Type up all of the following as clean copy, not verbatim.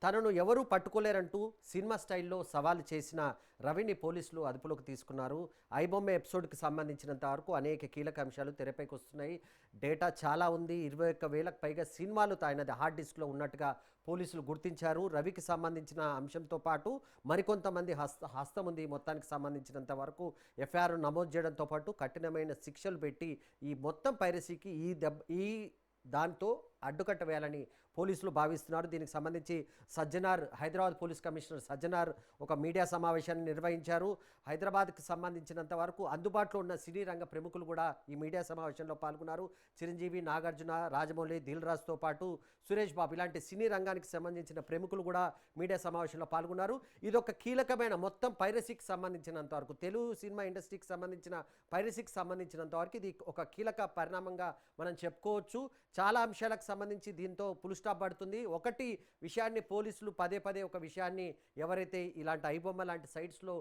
తనను ఎవరూ పట్టుకోలేరంటూ సినిమా స్టైల్లో సవాలు చేసిన రవిని పోలీసులు అదుపులోకి తీసుకున్నారు. ఐబొమ్మ ఎపిసోడ్కి సంబంధించినంత వరకు అనేక కీలక అంశాలు తెరపైకి వస్తున్నాయి. డేటా చాలా ఉంది. 21,000కు పైగా సినిమాలు ఆయనది హార్డ్ డిస్క్లో ఉన్నట్టుగా పోలీసులు గుర్తించారు. రవికి సంబంధించిన అంశంతో పాటు మరికొంతమంది హస్తం ఉంది. మొత్తానికి సంబంధించినంత వరకు ఎఫ్ఐఆర్ నమోదు చేయడంతో పాటు కఠినమైన శిక్షలు పెట్టి ఈ మొత్తం పైరసీకి ఈ దాంతో అడ్డుకట్ట వేయాలని పోలీసులు భావిస్తున్నారు. దీనికి సంబంధించి సజ్జనార్ హైదరాబాద్ పోలీస్ కమిషనర్ సజ్జనార్ ఒక మీడియా సమావేశాన్ని నిర్వహించారు. హైదరాబాద్కి సంబంధించినంత వరకు అందుబాటులో ఉన్న సినీ రంగ ప్రముఖులు కూడా ఈ మీడియా సమావేశంలో పాల్గొన్నారు. చిరంజీవి, నాగార్జున, రాజమౌళి, దిల్ రాజుతో పాటు సురేష్ బాబు ఇలాంటి సినీ రంగానికి సంబంధించిన ప్రముఖులు కూడా మీడియా సమావేశంలో పాల్గొన్నారు. ఇది ఒక కీలకమైన మొత్తం పైరసీకి సంబంధించినంత వరకు, తెలుగు సినిమా ఇండస్ట్రీకి సంబంధించిన పైరసీకి సంబంధించినంత వరకు ఇది ఒక కీలక పరిణామంగా మనం చెప్పుకోవచ్చు. చాలా అంశాలకు సంబంధించి దీంతో పుల్ స్టాప్ పడుతుంది. ఒకటి విషయాన్ని పోలీసులు పదే పదే ఒక విషయాన్ని ఎవరైతే ఇలాంటి ఐబొమ్మ లాంటి సైట్స్లో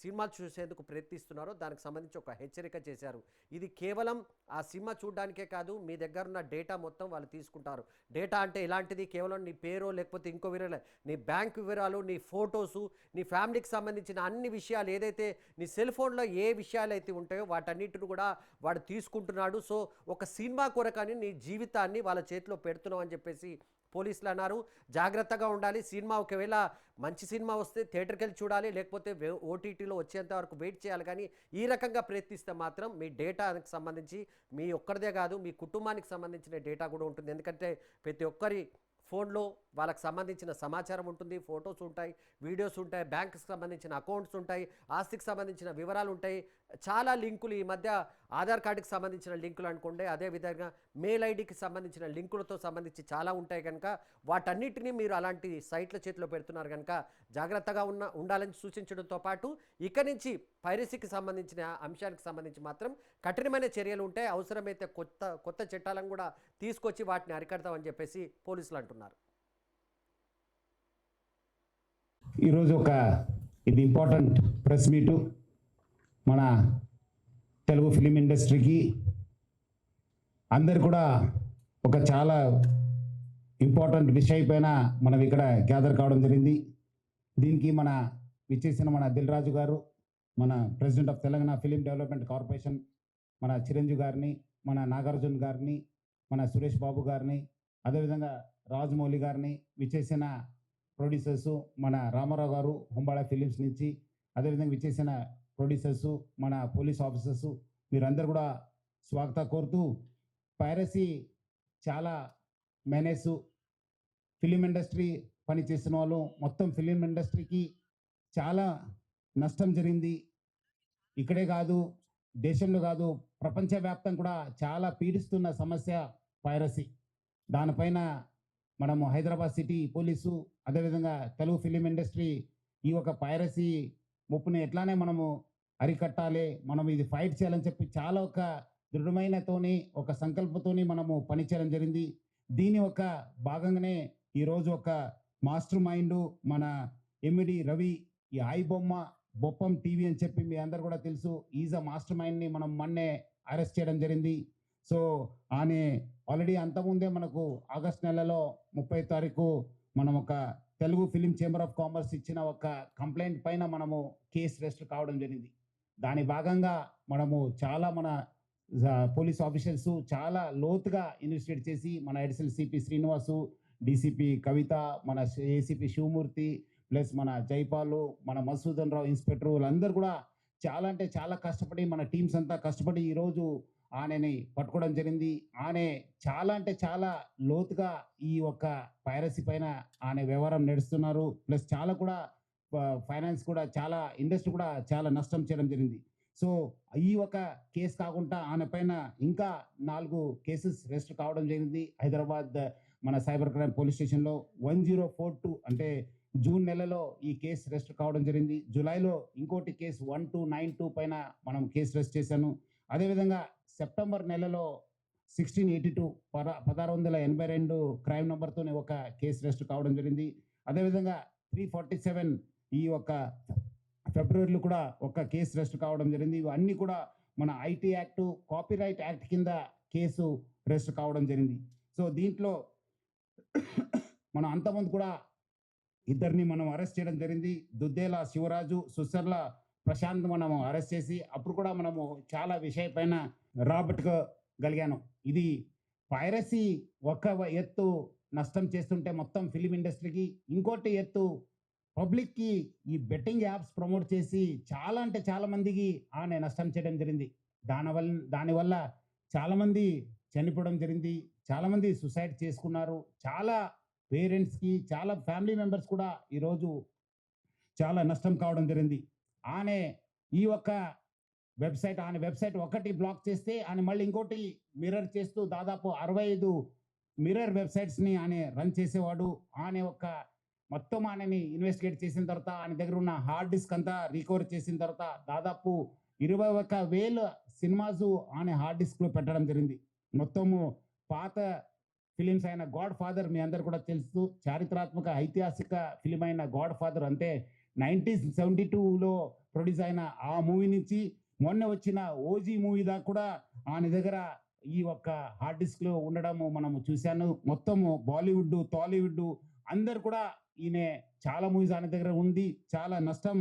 సినిమాలు చూసేందుకు ప్రయత్నిస్తున్నారో దానికి సంబంధించి ఒక హెచ్చరిక చేశారు. ఇది కేవలం ఆ సినిమా చూడడానికే కాదు, మీ దగ్గర ఉన్న డేటా మొత్తం వాళ్ళు తీసుకుంటారు. డేటా అంటే ఇలాంటిది కేవలం నీ పేరో లేకపోతే ఇంకో వివరాలు, నీ బ్యాంక్ వివరాలు, నీ ఫొటోసు, నీ ఫ్యామిలీకి సంబంధించిన అన్ని విషయాలు, ఏదైతే నీ సెల్ ఫోన్లో ఏ విషయాలు అయితే ఉంటాయో వాటన్నిటిని కూడా వాడు తీసుకుంటున్నాడు. సో ఒక సినిమా కొరకని నీ జీవితాన్ని వాళ్ళ చేతిలో పెడుతున్నావు అని చెప్పేసి పోలీసులు అన్నారు. జాగ్రత్తగా ఉండాలి. సినిమా ఒకవేళ మంచి సినిమా వస్తే థియేటర్కి వెళ్ళి చూడాలి, లేకపోతే ఓటీటీలో వచ్చేంత వరకు వెయిట్ చేయాలి. కానీ ఈ రకంగా ప్రయత్నిస్తే మాత్రం మీ డేటాకి సంబంధించి మీ ఒక్కరిదే కాదు, మీ కుటుంబానికి సంబంధించిన డేటా కూడా ఉంటుంది. ఎందుకంటే ప్రతి ఒక్కరి ఫోన్లో వాళ్ళకి సంబంధించిన సమాచారం ఉంటుంది, ఫొటోస్ ఉంటాయి, వీడియోస్ ఉంటాయి, బ్యాంక్కి సంబంధించిన అకౌంట్స్ ఉంటాయి, ఆస్తికి సంబంధించిన వివరాలు ఉంటాయి. చాలా లింకులు ఈ మధ్య ఆధార్ కార్డుకి సంబంధించిన లింకులు అనుకోండి, అదేవిధంగా మెయిల్ ఐడికి సంబంధించిన లింకులతో సంబంధించి చాలా ఉంటాయి. కనుక వాటన్నిటినీ మీరు అలాంటి సైట్ల చేతిలో పెడుతున్నారు కనుక జాగ్రత్తగా ఉండాలని సూచించడంతో పాటు ఇక నుంచి పైరసీకి సంబంధించిన అంశానికి సంబంధించి మాత్రం కఠినమైన చర్యలు ఉంటాయి. అవసరమైతే కొత్త చట్టాలను కూడా తీసుకొచ్చి వాటిని అరికడతామని చెప్పేసి పోలీసులు అంటున్నారు. ఈరోజు ఇది ఇంపార్టెంట్ ప్రెస్ మీటు. మన తెలుగు ఫిలిం ఇండస్ట్రీకి అందరు కూడా ఒక చాలా ఇంపార్టెంట్ విషయం పైన మనం ఇక్కడ గ్యాదర్ కావడం జరిగింది. దీనికి విచ్చేసిన మన దిల్ రాజు గారు, మన president of Telangana film development corporation, మన చిరంజీవి గారిని, మన నాగార్జున గారిని, మన సురేష్ బాబు గారిని, అదేవిధంగా రాజమౌళి గారిని, విచ్చేసిన ప్రొడ్యూసర్సు మన రామారావు గారు హుంబాళ ఫిలిమ్స్ నుంచి, అదేవిధంగా విచ్చేసిన ప్రొడ్యూసర్సు మన పోలీస్ ఆఫీసర్సు, మీరందరూ కూడా స్వాగత కోరుతూ, పైరసీ చాలా మేనేసు ఫిలిం ఇండస్ట్రీ పనిచేసిన వాళ్ళు మొత్తం ఫిలిం ఇండస్ట్రీకి చాలా నష్టం జరిగింది. ఇక్కడే కాదు, దేశంలో కాదు, ప్రపంచవ్యాప్తంగా కూడా చాలా పీడిస్తున్న సమస్య పైరసీ. దానిపైన మనము హైదరాబాద్ సిటీ పోలీసు, అదేవిధంగా తెలుగు ఫిలిం ఇండస్ట్రీ ఈ ఒక పైరసీ ముప్పుని ఎట్లానే మనము అరికట్టాలి, మనం ఇది ఫైట్ చేయాలని చెప్పి చాలా ఒక దృఢమైనతోని ఒక సంకల్పంతోని మనము పనిచేయడం జరిగింది. దీని ఒక భాగంగానే ఈరోజు ఒక మాస్టర్ మైండ్ మన ఎమ్మిడి రవి, ఈ ఐబొమ్మ బొప్పం టీవీ అని చెప్పి మీ అందరు కూడా తెలుసు, ఈజ్ అ మాస్టర్ మైండ్ని మనం మొన్నే అరెస్ట్ చేయడం జరిగింది. సో ఆమె ఆల్రెడీ అంతకుముందే మనకు ఆగస్ట్ నెలలో 30వ తారీఖు మనం ఒక Telugu film chamber of commerce ఇచ్చిన ఒక కంప్లైంట్ పైన మనము కేసు రిజిస్టర్ కావడం జరిగింది. దాని భాగంగా మనము చాలా మన పోలీస్ ఆఫీసర్స్ చాలా లోతుగా ఇన్వెస్టిగేట్ చేసి మన అడిషనల్ సిపి శ్రీనివాసు, డిసిపి కవిత, మన ఏసీపీ శివమూర్తి, ప్లస్ మన జైపాలు, మన మధుసూదన్ రావు ఇన్స్పెక్టర్, వాళ్ళందరూ కూడా చాలా అంటే చాలా కష్టపడి, మన టీమ్స్ అంతా కష్టపడి ఈరోజు ఆమెని పట్టుకోవడం జరిగింది. ఆమె చాలా అంటే చాలా లోతుగా ఈ ఒక్క పైరసీ పైన ఆమె వ్యవహారం నడుస్తున్నారు. ప్లస్ చాలా కూడా ఫైనాన్స్ కూడా చాలా ఇండస్ట్రీ కూడా చాలా నష్టం చేయడం జరిగింది. సో ఈ ఒక కేసు కాకుండా ఆమె పైన ఇంకా 4 కేసెస్ రిజిస్టర్ కావడం జరిగింది. హైదరాబాద్ మన సైబర్ క్రైమ్ పోలీస్ స్టేషన్లో 1042 అంటే జూన్ నెలలో ఈ కేసు రిజిస్టర్ కావడం జరిగింది. జూలైలో ఇంకోటి కేసు 1292 పైన మనం కేసు రిజిస్టర్ చేశాను. అదేవిధంగా సెప్టెంబర్ నెలలో 1682 1682 క్రైమ్ నెంబర్తోనే ఒక కేసు రిజిస్టర్ కావడం జరిగింది. అదేవిధంగా 347 ఈ ఒక ఫిబ్రవరిలో కూడా ఒక కేసు రిజిస్టర్ కావడం జరిగింది. ఇవన్నీ కూడా మన ఐటీ యాక్ట్, కాపీరైట్ యాక్ట్ కింద కేసు రిజిస్టర్ కావడం జరిగింది. సో దీంట్లో మనం అంతకుముందు కూడా ఇద్దరిని మనం అరెస్ట్ చేయడం జరిగింది. దుద్దేల శివరాజు, సుసర్ల ప్రశాంత్ మనము అరెస్ట్ చేసి అప్పుడు కూడా మనము చాలా విషయం పైన రాబట్టుకోగలిగాను. ఇది పైరసీ ఒక ఎత్తు నష్టం చేస్తుంటే మొత్తం ఫిలిం ఇండస్ట్రీకి, ఇంకోటి ఎత్తు పబ్లిక్‌కి ఈ బెట్టింగ్ యాప్స్ ప్రమోట్ చేసి చాలా అంటే చాలా మందికి ఆమె నష్టం చేయడం జరిగింది. దానివల్ల చాలామంది చనిపోవడం జరిగింది. చాలామంది సూసైడ్ చేసుకున్నారు. చాలా పేరెంట్స్‌కి, చాలా ఫ్యామిలీ మెంబర్స్ కూడా ఈరోజు చాలా నష్టం కావడం జరిగింది. ఆమె ఈ ఒక్క వెబ్‌సైట్ ఒకటి బ్లాక్ చేస్తే ఆయన మళ్ళీ ఇంకోటి మిర్రర్ చేస్తూ దాదాపు 65 మిర్రర్ వెబ్‌సైట్స్‌ని ఆయన రన్ చేసేవాడు. ఆయన మొత్తం ఆయనని ఇన్వెస్టిగేట్ చేసిన తర్వాత ఆయన దగ్గర ఉన్న హార్డ్ డిస్క్ అంతా రికవర్ చేసిన తర్వాత దాదాపు 21,000 సినిమాసు ఆయన హార్డ్ డిస్క్‌లో పెట్టడం జరిగింది. మొత్తము పాత ఫిలిమ్స్ అయిన 'గాడ్ ఫాదర్' మీ అందరూ కూడా తెలుసు. చారిత్రాత్మక ఐతిహాసిక ఫిల్మ్ అయిన 'గాడ్ ఫాదర్' అంటే 1972లో ప్రొడ్యూస్ అయిన ఆ మూవీ నుంచి మొన్న వచ్చిన 'ఓజీ' మూవీ దాకా కూడా ఆయన దగ్గర ఈ హార్డ్ డిస్క్‌లో ఉండడము మనము చూశాను. మొత్తము బాలీవుడ్, టాలీవుడ్ అందరూ కూడా ఈయన చాలా మూవీస్ ఆయన దగ్గర ఉంది. చాలా నష్టం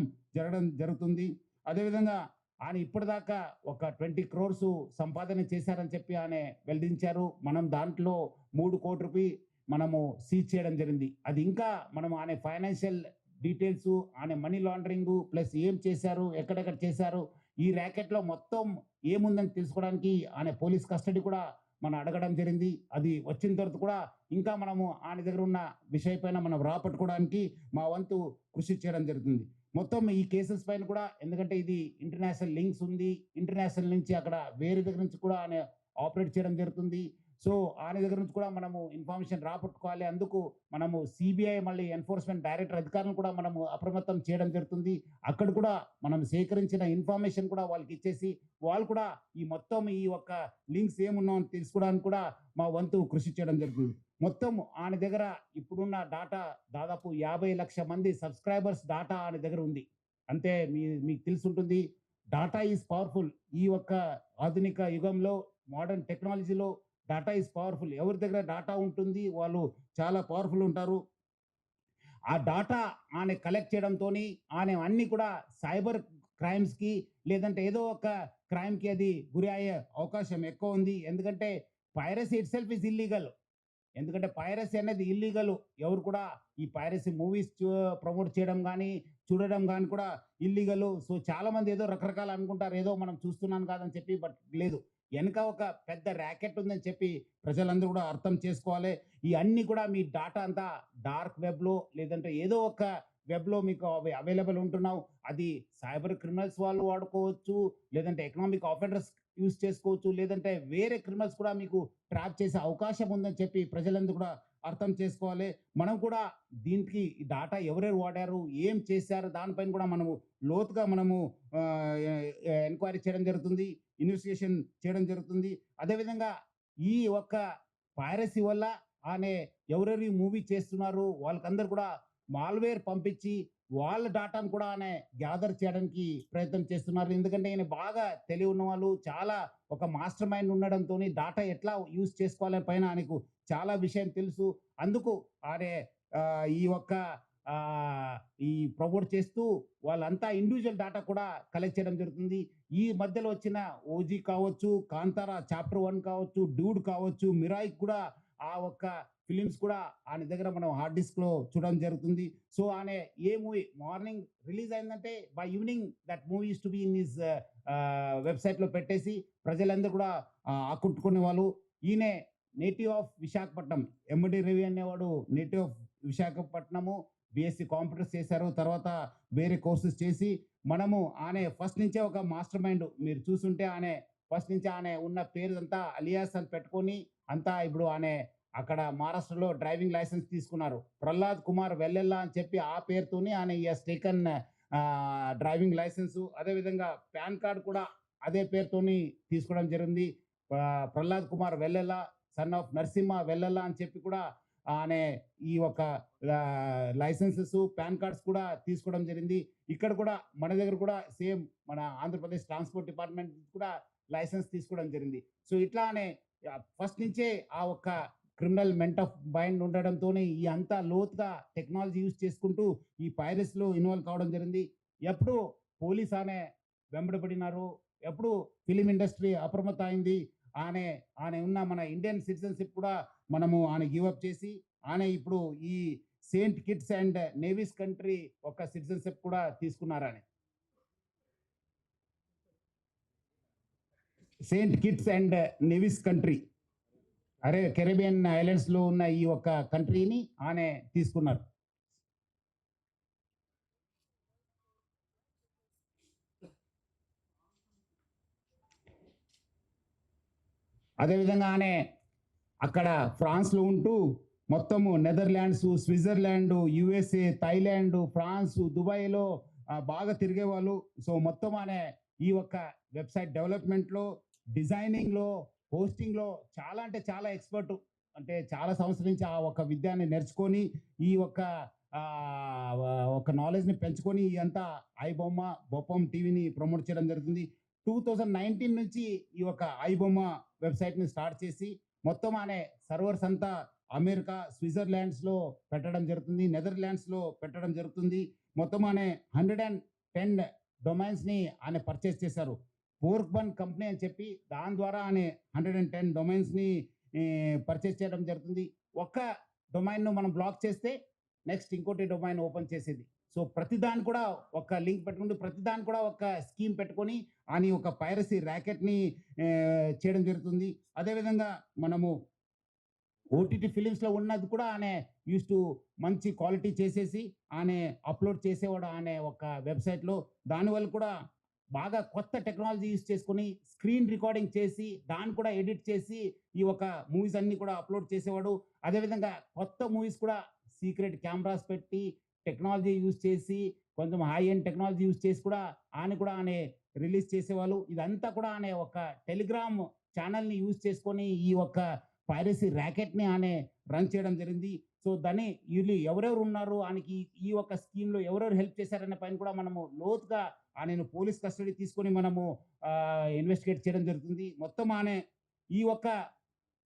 జరుగుతుంది. అదేవిధంగా ఆయన ఇప్పటిదాకా ఒక 20 క్రోర్స్ సంపాదన చేశారని చెప్పి ఆయన వెల్లడించారు. మనం దాంట్లో 3 కోట్ల మనము సీజ్ చేయడం జరిగింది. అది ఇంకా మనం ఆయన ఫైనాన్షియల్ డీటెయిల్స్, ఆయన మనీ లాండరింగ్ ప్లస్ ఏం చేశారు, ఎక్కడెక్కడ చేశారు, ఈ ర్యాకెట్‌లో మొత్తం ఏముందని తెలుసుకోవడానికి ఆయన పోలీస్ కస్టడీ కూడా మనం అడగడం జరిగింది. అది వచ్చిన తర్వాత కూడా ఇంకా మనము ఆయన దగ్గర ఉన్న విషయం పైన మనం రాపట్టుకోవడానికి మా వంతు కృషి చేయడం జరుగుతుంది. మొత్తం ఈ కేసెస్ పైన కూడా ఎందుకంటే ఇది ఇంటర్నేషనల్ లింక్స్ ఉంది. ఇంటర్నేషనల్ నుంచి అక్కడ వేరే దగ్గర నుంచి కూడా ఆయన ఆపరేట్ చేయడం జరుగుతుంది. సో ఆయన దగ్గర నుంచి కూడా మనము ఇన్ఫర్మేషన్ రాబట్టుకోవాలి. అందుకు మనము సిబిఐ మళ్ళీ ఎన్ఫోర్స్మెంట్ డైరెక్టర్ అధికారులను కూడా మనము అప్రమత్తం చేయడం జరుగుతుంది. అక్కడ కూడా మనం సేకరించిన ఇన్ఫర్మేషన్ కూడా వాళ్ళకి ఇచ్చేసి వాళ్ళు కూడా ఈ లింక్స్ ఏమున్నాయో అని తెలుసుకోవడానికి కూడా మా వంతు కృషి చేయడం జరుగుతుంది. మొత్తం ఆయన దగ్గర ఇప్పుడున్న డాటా దాదాపు 50 లక్షల మంది సబ్స్క్రైబర్స్ డాటా ఆయన దగ్గర ఉంది. అంటే మీకు తెలుసుంటుంది. Data is powerful. ఆధునిక యుగంలో మోడర్న్ టెక్నాలజీలో డాటా ఈజ్ పవర్ఫుల్. ఎవరి దగ్గర డాటా ఉంటుంది వాళ్ళు చాలా పవర్ఫుల్ ఉంటారు. ఆ డాటా ఆయన కలెక్ట్ చేయడంతోని ఆయన అన్ని కూడా సైబర్ క్రైమ్స్‌కి లేదంటే ఏదో ఒక క్రైమ్‌కి అది గురి అయ్యే అవకాశం ఎక్కువ ఉంది. ఎందుకంటే పైరసీ ఇట్‌సెల్ఫ్ ఈజ్ ఇల్లీగల్. ఎందుకంటే పైరసీ అనేది ఇల్లీగల్. ఎవరు కూడా ఈ పైరసీ మూవీస్ ప్రమోట్ చేయడం గానీ, చూడడం గానీ కూడా ఇల్లీగల్. సో చాలా మంది ఏదో రకరకాలు అనుకుంటారు. ఏదో మనం చూస్తున్నాం కాదని చెప్పి బట్ లేదు. వెనక ఒక పెద్ద ర్యాకెట్ ఉందని చెప్పి ప్రజలందరూ కూడా అర్థం చేసుకోవాలి. ఈ అన్నీ కూడా మీ డాటా అంతా డార్క్ వెబ్‌లో లేదంటే ఏదో ఒక వెబ్‌లో మీకు అవి అవైలబుల్ ఉంటున్నావు. అది సైబర్ క్రిమినల్స్ వాళ్ళు వాడుకోవచ్చు. లేదంటే ఎకనామిక్ ఆఫెండర్స్ యూజ్ చేసుకోవచ్చు. లేదంటే వేరే క్రిమినల్స్ కూడా మీకు ట్రాప్ చేసే అవకాశం ఉందని చెప్పి ప్రజలందరూ కూడా అర్థం చేసుకోవాలి. మనం కూడా దీనికి డాటా ఎవరెవరు వాడారు, ఏం చేశారు దానిపైన కూడా మనము లోతుగా మనము ఎంక్వైరీ చేయడం జరుగుతుంది. ఇన్వెస్టిగేషన్ చేయడం జరుగుతుంది. అదేవిధంగా ఈ పైరసీ వల్ల ఎవరెవరు మూవీ చేస్తున్నారు వాళ్ళకందరూ కూడా మాల్‌వేర్ పంపించి వాళ్ళ డాటాను కూడా గ్యాదర్ చేయడానికి ప్రయత్నం చేస్తున్నారు. ఎందుకంటే ఈయన బాగా తెలివి ఉన్నవాళ్ళు. చాలా ఒక మాస్టర్ మైండ్ ఉండడంతోని డాటా ఎట్లా యూజ్ చేసుకోవాలని పైన ఆయనకు చాలా విషయం తెలుసు. అందుకు ఆయన ఆహ్, ఈ ఒక్క ఈ ప్రమోట్ చేస్తూ వాళ్ళంతా ఇండివిడ్యువల్ డాటా కూడా కలెక్ట్ చేయడం జరుగుతుంది. ఈ మధ్యలో వచ్చిన 'ఓజీ' కావచ్చు, 'కాంతార' చాప్టర్ 1 కావచ్చు, 'డూడ్' కావచ్చు, 'మిరాయి' కూడా ఆ ఫిలిమ్స్ కూడా ఆయన దగ్గర మనం హార్డ్ డిస్క్‌లో చూడడం జరుగుతుంది. సో ఆయన ఏ మూవీ మార్నింగ్ రిలీజ్ అయిందంటే by evening that movie is to be in his వెబ్‌సైట్‌లో పెట్టేసి ప్రజలందరూ కూడా ఆకట్టుకునే వాళ్ళు. ఈయన నేటివ్ ఆఫ్ విశాఖపట్నం. ఎమ్మడి రవి అనేవాడు native of Visakhapatnam. BSc computers చేశారు. తర్వాత వేరే కోర్సెస్ చేసి మనము ఆయన ఫస్ట్ నుంచే ఒక మాస్టర్ మైండ్. మీరు చూసుంటే ఆయన ఫస్ట్ నుంచి ఆయన ఉన్న పేరంతా అలియాస్ అని పెట్టుకొని అంతా ఇప్పుడు ఆయన అక్కడ మహారాష్ట్రలో డ్రైవింగ్ లైసెన్స్ తీసుకున్నారు. ప్రహ్లాద్ కుమార్ వెల్లెల్లా అని చెప్పి ఆ పేరుతోని ఆయన he has taken driving licence. అదేవిధంగా పాన్ కార్డ్ కూడా అదే పేరుతోని తీసుకోవడం జరిగింది. ప్రహ్లాద్ కుమార్ వెల్లెల్లా, సన్ ఆఫ్ నరసింహ వెల్లెల్లా అని చెప్పి కూడా ఆయన ఈ లైసెన్సెస్, పాన్ కార్డ్స్ కూడా తీసుకోవడం జరిగింది. ఇక్కడ కూడా మన దగ్గర కూడా సేమ్ మన ఆంధ్రప్రదేశ్ ట్రాన్స్‌పోర్ట్ డిపార్ట్‌మెంట్ కూడా లైసెన్స్ తీసుకోవడం జరిగింది. సో ఇట్లానే ఫస్ట్ నుంచే క్రిమినల్ మెంట్ ఆఫ్ మైండ్ ఉండడంతోనే ఈ అంతా లోతుగా టెక్నాలజీ యూజ్ చేసుకుంటూ ఈ పైరసీలో ఇన్వాల్వ్ కావడం జరిగింది. ఎప్పుడు పోలీస్ ఆమె వెంబడబడినారు, ఎప్పుడు ఫిలిం ఇండస్ట్రీ అప్రమత్త అయింది. ఆమె ఉన్న మన ఇండియన్ సిటిజన్షిప్ కూడా మనము ఆమె గివప్ చేసి ఆమె ఇప్పుడు ఈ Saint Kitts and navies country ఒక సిటిజన్షిప్ కూడా తీసుకున్నారని. Saint Kitts and navies country Caribbean islands లో ఉన్న ఈ ఒక కంట్రీని ఆమె తీసుకున్నారు. అదేవిధంగా ఆమె అక్కడ ఫ్రాన్స్లో ఉంటూ మొత్తము Netherlands, Switzerland, USA, Thailand, France, దుబాయ్లో బాగా తిరిగేవాళ్ళు. సో మొత్తం అనే ఈ ఒక్క వెబ్సైట్ డెవలప్మెంట్లో, డిజైనింగ్లో, హోస్టింగ్లో చాలా అంటే చాలా ఎక్స్పర్ట్. అంటే చాలా సంవత్సరం నుంచి ఆ ఒక విద్యాన్ని నేర్చుకొని ఈ ఒక నాలెడ్జ్ని పెంచుకొని అంతా ఐబొమ్మ బొప్పం టీవీని ప్రమోట్ చేయడం జరుగుతుంది. 2019 నుంచి ఈ ఒక ఐబొమ్మ వెబ్సైట్ని స్టార్ట్ చేసి మొత్తం అనే సర్వర్స్ అంతా అమెరికా, స్విట్జర్లాండ్స్లో పెట్టడం జరుగుతుంది, నెదర్లాండ్స్లో పెట్టడం జరుగుతుంది. మొత్తం అనే 110 డొమైన్స్ని ఆయన పర్చేస్ చేశారు. ఫోర్క్ బన్ కంపెనీ అని చెప్పి దాని ద్వారా ఆయన 110 డొమైన్స్ని పర్చేస్ చేయడం జరుగుతుంది. ఒక్క డొమైన్ను మనం బ్లాక్ చేస్తే నెక్స్ట్ ఇంకోటి డొమైన్ ఓపెన్ చేసేది. సో ప్రతిదాన్ని కూడా ఒక లింక్ పెట్టుకుంటూ ప్రతిదాన్ని కూడా ఒక స్కీమ్ పెట్టుకొని అని ఒక పైరసీ ర్యాకెట్ని చేయడం జరుగుతుంది. అదేవిధంగా మనము ఓటీటీ ఫిలిమ్స్లో ఉన్నది కూడా ఆయన యూస్ టు మంచి క్వాలిటీ చేసేసి ఆయన అప్లోడ్ చేసేవాడు ఆయన ఒక వెబ్సైట్లో. దానివల్ల కూడా బాగా కొత్త టెక్నాలజీ యూస్ చేసుకొని స్క్రీన్ రికార్డింగ్ చేసి దాన్ని కూడా ఎడిట్ చేసి ఈ ఒక మూవీస్ అన్ని కూడా అప్లోడ్ చేసేవాడు. అదేవిధంగా కొత్త మూవీస్ కూడా సీక్రెట్ కెమెరాస్ పెట్టి టెక్నాలజీ యూజ్ చేసి కొంచెం హై ఎండ్ టెక్నాలజీ యూజ్ చేసి కూడా ఆయన రిలీజ్ చేసేవాళ్ళు. ఇదంతా కూడా ఆయన ఒక టెలిగ్రామ్ ఛానల్ని యూజ్ చేసుకొని ఈ ఒక పైరసీ ర్యాకెట్ని ఆయన రన్ చేయడం జరిగింది. సో దాన్ని వీళ్ళు ఎవరెవరు ఉన్నారు ఆయనకి ఈ ఒక స్కీమ్లో ఎవరెవరు హెల్ప్ చేశారనే పైన కూడా మనము లోతుగా ఆయన పోలీస్ కస్టడీ తీసుకొని మనము ఇన్వెస్టిగేట్ చేయడం జరుగుతుంది. మొత్తం ఆయన ఈ ఒక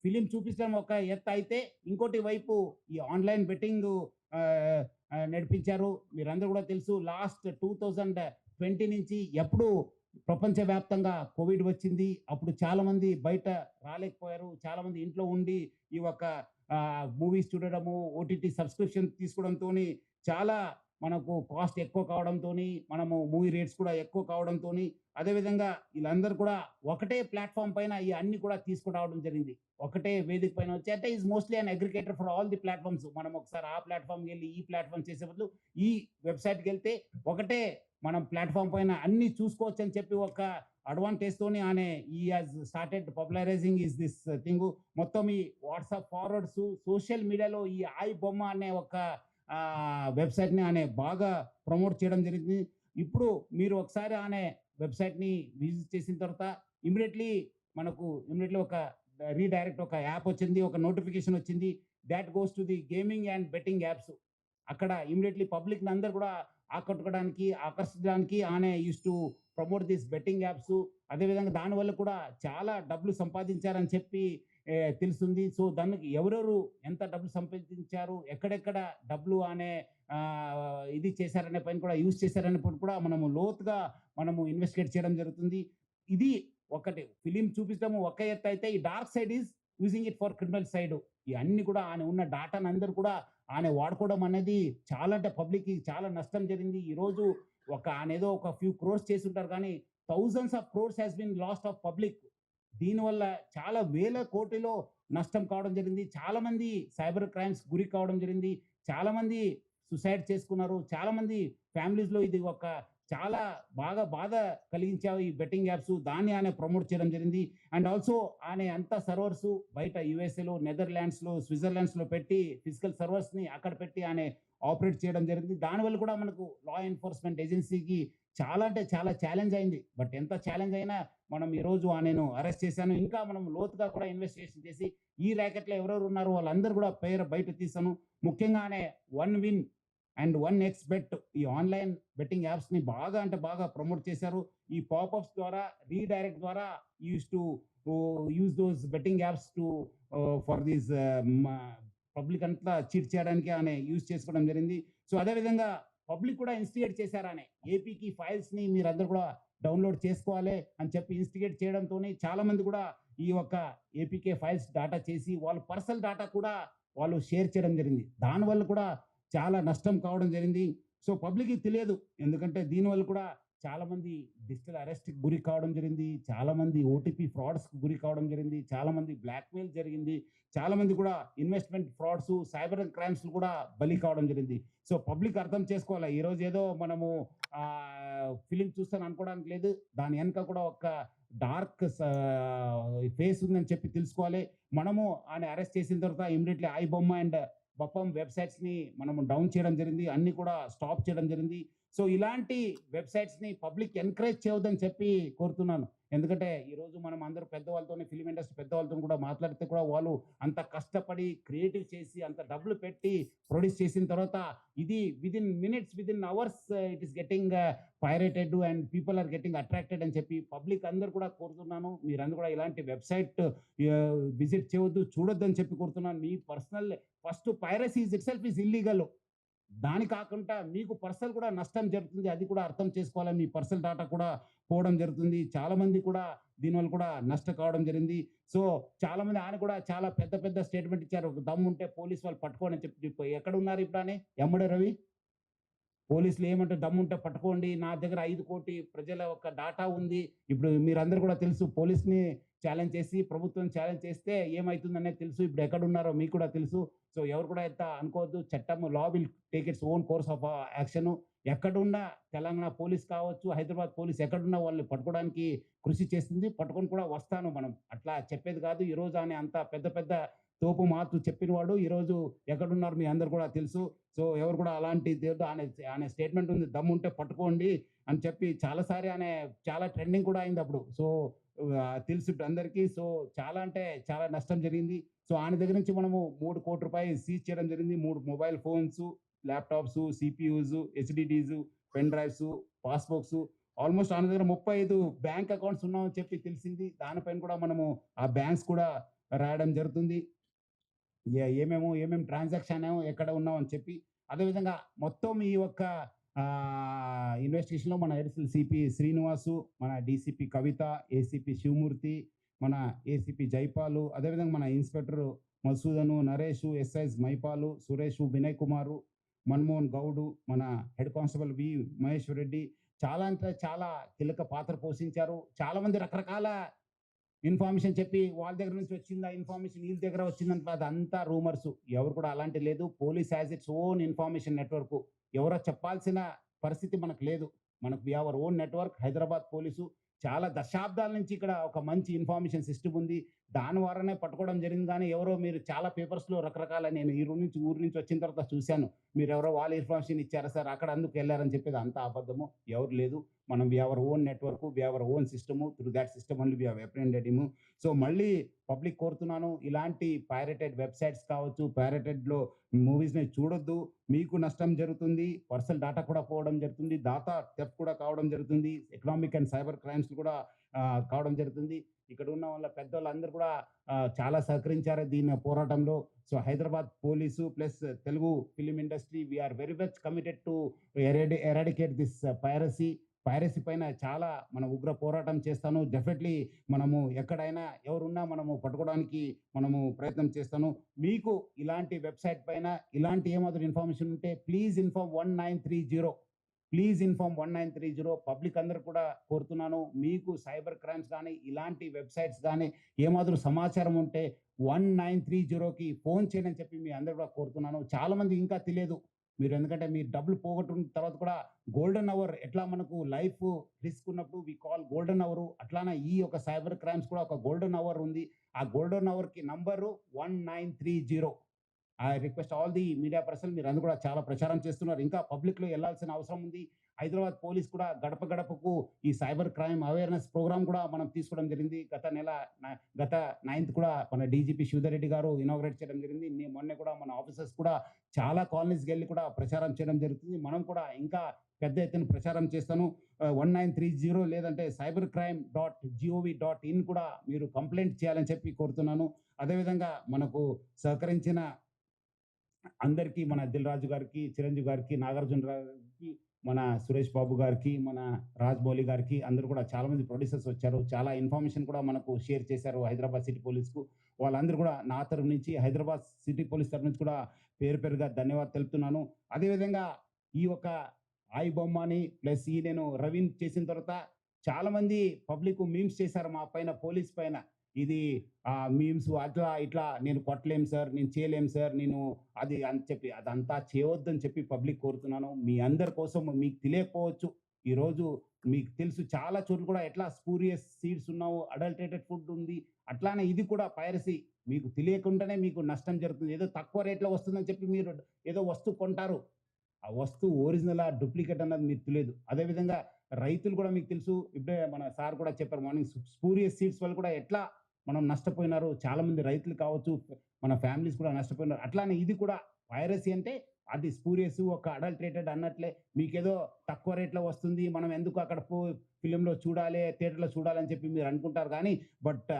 ఫిలిం చూపించడం ఒక ఎత్తు అయితే ఇంకోటి వైపు ఈ ఆన్లైన్ బెట్టింగ్ నడిపించారు. మీరందరూ కూడా తెలుసు లాస్ట్ 2020 నుంచి ఎప్పుడు ప్రపంచవ్యాప్తంగా కోవిడ్ వచ్చింది. అప్పుడు చాలా మంది బయట రాలేకపోయారు. చాలా మంది ఇంట్లో ఉండి ఈ ఒక మూవీస్ చూడడము, ఓటీటీ సబ్స్క్రిప్షన్ తీసుకోవడంతో చాలా మనకు కాస్ట్ ఎక్కువ కావడంతో మనము మూవీ రేట్స్ కూడా ఎక్కువ కావడంతో అదేవిధంగా వీళ్ళందరూ కూడా ఒకటే ప్లాట్ఫామ్ పైన ఈ అన్ని కూడా తీసుకురావడం జరిగింది. ఒకటే వేదిక పైన వచ్చి అంటే is mostly an aggregator for all the platforms. మనం ఒకసారి ఆ ప్లాట్ఫామ్కి వెళ్ళి ఈ ప్లాట్ఫామ్ చేసే బదులు ఈ వెబ్సైట్కి వెళ్తే ఒకటే మనం ప్లాట్ఫామ్ పైన అన్ని చూసుకోవచ్చు అని చెప్పి ఒక అడ్వాంటేజ్ తోని ఆయన ఈ has started popularising is this thing. మొత్తం ఈ వాట్సాప్ ఫార్వర్డ్స్, సోషల్ మీడియాలో ఈ ఐ బొమ్మ అనే ఒక వెబ్సైట్ని ఆయన బాగా ప్రమోట్ చేయడం జరిగింది. ఇప్పుడు మీరు ఒకసారి ఆయన వెబ్సైట్ని విజిట్ చేసిన తర్వాత ఇమీడియట్లీ ఒక రీడైరెక్ట్ ఒక యాప్ వచ్చింది, ఒక నోటిఫికేషన్ వచ్చింది. That goes to the gaming and betting apps. అక్కడ ఇమీడియట్లీ పబ్లిక్ని అందరు కూడా ఆకర్షించడానికి ఆయన use to promote this betting apps. అదేవిధంగా దానివల్ల కూడా చాలా డబ్బులు సంపాదించారని చెప్పి తెలుస్తుంది. సో దానికి ఎవరెవరు ఎంత డబ్బులు సంపాదించారు, ఎక్కడెక్కడ డబ్బులు అనే ఇది చేశారనే పైన కూడా యూజ్ చేశారనే పైన కూడా మనము లోతుగా ఇన్వెస్టిగేట్ చేయడం జరుగుతుంది. ఇది ఒకటి ఫిలిం చూపించడము ఒక ఎత్తు అయితే ఈ dark side is using it for criminal side. ఈ అన్ని కూడా ఆయన ఉన్న డాటాను అందరూ కూడా ఆయన వాడుకోవడం అనేది చాలా అంటే పబ్లిక్కి చాలా నష్టం జరిగింది. ఈరోజు ఆయన ఏదో ఒక ఫ్యూ క్రోర్స్ చేసి ఉంటారు కానీ thousands of crores has been lost of public. దీనివల్ల చాలా వేల కోటిలో నష్టం కావడం జరిగింది. చాలా మంది సైబర్ క్రైమ్స్ గురి కావడం జరిగింది. చాలా మంది సుసైడ్ చేసుకున్నారు. చాలా మంది ఫ్యామిలీస్లో ఇది ఒక చాలా బాగా బాధ కలిగించావు ఈ బెట్టింగ్ యాప్స్. దాన్ని ఆయన ప్రమోట్ చేయడం జరిగింది. అండ్ ఆల్సో ఆయన అంతా సర్వర్స్ బయట యుఎస్ఏలో, నెదర్లాండ్స్లో, స్విట్జర్లాండ్స్లో పెట్టి ఫిజికల్ సర్వర్స్ని అక్కడ పెట్టి ఆయన ఆపరేట్ చేయడం జరిగింది. దానివల్ల కూడా మనకు లా ఎన్ఫోర్స్మెంట్ ఏజెన్సీకి చాలా అంటే చాలా ఛాలెంజ్ అయింది. బట్ ఎంత ఛాలెంజ్ అయినా మనం ఈరోజు నేను అరెస్ట్ చేశాను. ఇంకా మనం లోతుగా కూడా ఇన్వెస్టిగేషన్ చేసి ఈ ర్యాకెట్లో ఎవరెవరు ఉన్నారో వాళ్ళందరూ కూడా పేరు బయట తీసాను. ముఖ్యంగానే 1win అండ్ 1xBet ఈ ఆన్లైన్ బెట్టింగ్ యాప్స్ని బాగా అంటే బాగా ప్రమోట్ చేశారు. ఈ పాపప్స్ ద్వారా, రీడైరెక్ట్ ద్వారా use to use those betting apps to for these public అంతా చీట్ చేయడానికి ఆయన యూజ్ చేసుకోవడం జరిగింది. సో అదేవిధంగా పబ్లిక్ కూడా ఇన్స్టిగేట్ చేశారనే ఏపీకి ఫైల్స్ని మీరందరూ కూడా డౌన్లోడ్ చేసుకోవాలి అని చెప్పి ఇన్స్టిగేట్ చేయడంతోనే చాలా మంది కూడా ఈ యొక్క ఏపీకే ఫైల్స్ డాటా చేసి వాళ్ళ పర్సనల్ డాటా కూడా వాళ్ళు షేర్ చేయడం జరిగింది. దానివల్ల కూడా చాలా నష్టం కావడం జరిగింది. సో పబ్లిక్కి తెలియదు, ఎందుకంటే దీనివల్ల కూడా చాలా మంది డిజిటల్ అరెస్ట్కి గురి కావడం జరిగింది, చాలా మంది ఓటీపీ ఫ్రాడ్స్కి గురి కావడం జరిగింది, చాలా మంది బ్లాక్మెయిల్ జరిగింది, చాలా మంది కూడా ఇన్వెస్ట్మెంట్ ఫ్రాడ్స్, సైబర్ క్రైమ్స్ కూడా బలి కావడం జరిగింది. సో పబ్లిక్ అర్థం చేసుకోవాలి, ఈరోజు ఏదో మనము ఫిలిం చూస్తాను అనుకోవడానికి లేదు, దాని వెనక కూడా ఒక డార్క్ ఫేస్ ఉందని చెప్పి తెలుసుకోవాలి. మనము ఆయన అరెస్ట్ చేసిన తర్వాత ఇమీడియట్లీ ఐ బొమ్మ అండ్ బొప్పం వెబ్సైట్స్ని మనము డౌన్ చేయడం జరిగింది, అన్ని కూడా స్టాప్ చేయడం జరిగింది. సో ఇలాంటి వెబ్సైట్స్ని పబ్లిక్ ఎంకరేజ్ చేయవద్దని చెప్పి కోరుతున్నాను. ఎందుకంటే ఈరోజు మనం అందరూ పెద్దవాళ్ళతోనే, ఫిలిం ఇండస్ట్రీ పెద్దవాళ్ళతో కూడా మాట్లాడితే కూడా వాళ్ళు అంత కష్టపడి క్రియేటివ్ చేసి అంత డబ్బులు పెట్టి ప్రొడ్యూస్ చేసిన తర్వాత ఇది within minutes, within hours it is getting pirated and people are getting attracted అని చెప్పి పబ్లిక్ అందరూ కూడా కోరుతున్నాను. మీరందరూ కూడా ఇలాంటి వెబ్సైట్ విజిట్ చేయవద్దు, చూడొద్దు అని చెప్పి కోరుతున్నాను. మీ personal first piracy itself is illegal. దాని కాకుండా మీకు పర్సనల్ కూడా నష్టం జరుగుతుంది, అది కూడా అర్థం చేసుకోవాలి. మీ పర్సనల్ డాటా కూడా పోవడం జరుగుతుంది, చాలా మంది కూడా దీనివల్ల కూడా నష్టం కావడం జరిగింది. సో చాలా మంది ఆయన కూడా చాలా పెద్ద పెద్ద స్టేట్మెంట్ ఇచ్చారు, దమ్ముంటే పోలీస్ వాళ్ళు పట్టుకోండి అని చెప్పి. ఎక్కడ ఉన్నారు ఇప్పుడు అని ఎమ్మడే రవి? పోలీసులు ఏమంటే దమ్ముంటే పట్టుకోండి, నా దగ్గర 5 కోటి ప్రజల యొక్క డాటా ఉంది. ఇప్పుడు మీరందరూ కూడా తెలుసు, పోలీస్ని ఛాలెంజ్ చేసి ప్రభుత్వం ఛాలెంజ్ చేస్తే ఏమవుతుందనేది తెలుసు. ఇప్పుడు ఎక్కడున్నారో మీకు కూడా తెలుసు. సో ఎవరు కూడా ఎంత అనుకోవద్దు, చట్టం law will take its own course of action. ఎక్కడున్నా తెలంగాణ పోలీస్ కావచ్చు, హైదరాబాద్ పోలీస్ ఎక్కడున్నా వాళ్ళని పట్టుకోవడానికి కృషి చేస్తుంది, పట్టుకొని కూడా వస్తాను. మనం అట్లా చెప్పేది కాదు. ఈరోజు ఆయన అంత పెద్ద పెద్ద తోపు మాటలు చెప్పిన వాడు ఈరోజు ఎక్కడున్నారు మీ అందరు కూడా తెలుసు. సో ఎవరు కూడా అలాంటి ఆయన స్టేట్మెంట్ ఉంది, దమ్ముంటే పట్టుకోండి అని చెప్పి చాలాసారి ఆయన చాలా ట్రెండింగ్ కూడా అయింది అప్పుడు. సో తెలుసు ఇప్పుడు అందరికీ. సో చాలా అంటే చాలా నష్టం జరిగింది. సో ఆయన దగ్గర నుంచి మనము 3 కోట్ల రూపాయలు సీజ్ చేయడం జరిగింది. 3 mobile phones, laptops, CPUs, HDDs, pen drives, passbooks, almost ఆయన దగ్గర 35 బ్యాంక్ అకౌంట్స్ ఉన్నామని చెప్పి తెలిసింది. దానిపైన కూడా మనము ఆ బ్యాంక్స్ కూడా రాయడం జరుగుతుంది, ఏమేమి ట్రాన్సాక్షన్ ఎక్కడ ఉన్నాం అని చెప్పి. అదేవిధంగా మొత్తం ఈ యొక్క ఇన్వెస్టిగేషన్లో మన ఎడిషనల్ సిపి శ్రీనివాసు, మన డిసిపి కవిత, ఏసీపీ శివమూర్తి, మన ఏసీపీ జైపాలు, అదేవిధంగా మన ఇన్స్పెక్టర్ మసూదను, నరేష్, ఎస్ఐస్ మైపాలు, సురేష్, వినయ్ కుమారు, మన్మోహన్ గౌడు, మన హెడ్ కానిస్టేబుల్ వి మహేశ్వర్ రెడ్డి చాలా అంటే చాలా కీలక పాత్ర పోషించారు. చాలా మంది రకరకాల ఇన్ఫర్మేషన్ చెప్పి వాళ్ళ దగ్గర నుంచి వచ్చింది ఆ ఇన్ఫర్మేషన్ వీళ్ళ దగ్గర వచ్చిందంట, అదంతా రూమర్స్. ఎవరు కూడా అలాంటి లేదు. Police has its own information network. ఎవరో చెప్పాల్సిన పరిస్థితి మనకు లేదు. మనకు we our own network. Hyderabad police చాలా దశాబ్దాల నుంచి ఇక్కడ ఒక మంచి ఇన్ఫర్మేషన్ సిస్టమ్ ఉంది, దాని ద్వారానే పట్టుకోవడం జరిగింది. కానీ ఎవరో మీరు చాలా పేపర్స్లో రకరకాల, నేను ఈ ఊరు నుంచి వచ్చిన తర్వాత చూశాను, మీరు ఎవరో వాళ్ళ ఇన్ఫర్మేషన్ ఇచ్చారా సార్ అక్కడ అందుకు వెళ్ళారని చెప్పేది అంతా అబద్ధము. ఎవరు లేదు. మనం we our own network, we our own system. Through that system only we have apprehended him. So మళ్ళీ పబ్లిక్ కోరుతున్నాను, ఇలాంటి పైరేటెడ్ వెబ్సైట్స్ కావచ్చు, పైరేటెడ్లో మూవీస్ని చూడొద్దు. మీకు నష్టం జరుగుతుంది, పర్సనల్ డాటా కూడా పోవడం జరుగుతుంది, డాటా థెఫ్ట్ కూడా కావడం జరుగుతుంది, ఎకనామిక్ అండ్ సైబర్ క్రైమ్స్ కూడా కావడం జరుగుతుంది. ఇక్కడ ఉన్న వాళ్ళ పెద్దవాళ్ళందరూ కూడా చాలా సహకరించారు దీని పోరాటంలో. So Hyderabad police plus Telugu film industry we are very much committed to eradicate this piracy పైన చాలా మన ఉగ్ర పోరాటం చేస్తాను. డెఫినెట్లీ మనము ఎక్కడైనా ఎవరున్నా మనము పట్టుకోవడానికి మనము ప్రయత్నం చేస్తాను. మీకు ఇలాంటి వెబ్సైట్ పైన ఇలాంటి ఏమాత్రం ఇన్ఫర్మేషన్ ఉంటే please inform 1930. Please inform 1930. Public అందరూ కూడా కోరుతున్నాను, మీకు సైబర్ క్రైమ్స్ కానీ ఇలాంటి వెబ్సైట్స్ కానీ ఏమాత్రం సమాచారం ఉంటే 1930కి ఫోన్ చేయని చెప్పి మీ అందరూ కూడా కోరుతున్నాను. చాలా మంది ఇంకా తెలియదు మీరు, ఎందుకంటే మీరు డబ్బులు పోగొట్టుకున్న తర్వాత కూడా గోల్డెన్ అవర్, ఎట్లా మనకు లైఫ్ రిస్క్ ఉన్నప్పుడు వి కాల్ గోల్డెన్ అవర్, అట్లానే ఈ యొక్క సైబర్ క్రైమ్స్ కూడా ఒక గోల్డెన్ అవర్ ఉంది. ఆ గోల్డెన్ అవర్కి number 1930. I request all the media person, మీరు అందరూ కూడా చాలా ప్రచారం చేస్తున్నారు. ఇంకా పబ్లిక్‌లో ఎళ్ళాల్సిన అవసరం ఉంది. హైదరాబాద్ పోలీస్ కూడా గడప గడపకు ఈ సైబర్ క్రైమ్ అవేర్‌నెస్ ప్రోగ్రామ్ కూడా మనం తీసుకోవడం జరిగింది. గత 9th కూడా మన డీజీపీ శివధర్ రెడ్డి గారు ఇనాగరేట్ చేయడం జరిగింది. మొన్న కూడా మన ఆఫీసర్స్ కూడా చాలా కాలనీస్‌కి వెళ్లి కూడా ప్రచారం చేయడం జరుగుతుంది. మనం కూడా ఇంకా పెద్ద ఎత్తున ప్రచారం చేస్తాను. 1930 లేదంటే cybercrime.gov.in కూడా మీరు కంప్లెయింట్ చేయాలని చెప్పి కోరుతున్నాను. అదేవిధంగా మనకు సహకరించిన అందరికీ, మన దిల్ రాజు గారికి, చిరంజీవి గారికి, నాగార్జున గారికి, మన సురేష్ బాబు గారికి, మన రాజ్‌మౌళి గారికి, అందరూ కూడా చాలా మంది ప్రొడ్యూసర్స్ వచ్చారు. చాలా ఇన్ఫర్మేషన్ కూడా మనకు షేర్ చేశారు హైదరాబాద్ సిటీ పోలీస్‌కు. వాళ్ళందరూ కూడా నా తరపు నుంచి, హైదరాబాద్ సిటీ పోలీస్ తరపు నుంచి కూడా పేరు పేరుగా ధన్యవాదాలు తెలుపుతున్నాను. అదేవిధంగా ఈ యొక్క ఆయి బొమ్మని ప్లస్ ఈ నేను రవిని చేసిన తర్వాత చాలా మంది పబ్లిక్ మీమ్స్ చేశారు మా పైన, పోలీస్ పైన. ఇది మీమ్స్ అట్లా ఇట్లా నేను కొట్టలేం సార్, నేను చేయలేం సార్, నేను అది అని చెప్పి అదంతా చేయవద్దని చెప్పి పబ్లిక్ కోరుతున్నాను. మీ అందరి కోసం మీకు తెలియకపోవచ్చు. ఈరోజు మీకు తెలుసు చాలా చోట్ల కూడా ఎట్లా స్పూరియస్ సీడ్స్ ఉన్నావు, అడల్టరేటెడ్ ఫుడ్ ఉంది. అట్లానే ఇది కూడా పైరసీ. మీకు తెలియకుండానే మీకు నష్టం జరుగుతుంది. ఏదో తక్కువ రేట్‌లో వస్తుందని చెప్పి మీరు ఏదో వస్తువు కొంటారు. ఆ వస్తువు ఒరిజినలా, డూప్లికేట్ అన్నది మీకు తెలియదు. అదేవిధంగా రైతులు కూడా మీకు తెలుసు. ఇప్పుడే మన సార్ కూడా చెప్పారు మార్నింగ్, స్పూరియస్ సీడ్స్ వల్ల కూడా ఎట్లా మనం నష్టపోయినారు. చాలా మంది రైతులు కావచ్చు, మన ఫ్యామిలీస్ కూడా నష్టపోయినారు. అట్లానే ఇది కూడా పైరసీ అంటే అది స్పూరియస్, ఒక అడల్టరేటెడ్ అన్నట్లే. మీకేదో తక్కువ రేట్‌లో వస్తుంది, మనం ఎందుకు అక్కడ ఫిల్మ్‌లో చూడాలి, థియేటర్‌లో చూడాలని చెప్పి మీరు అనుకుంటారు కానీ, బట్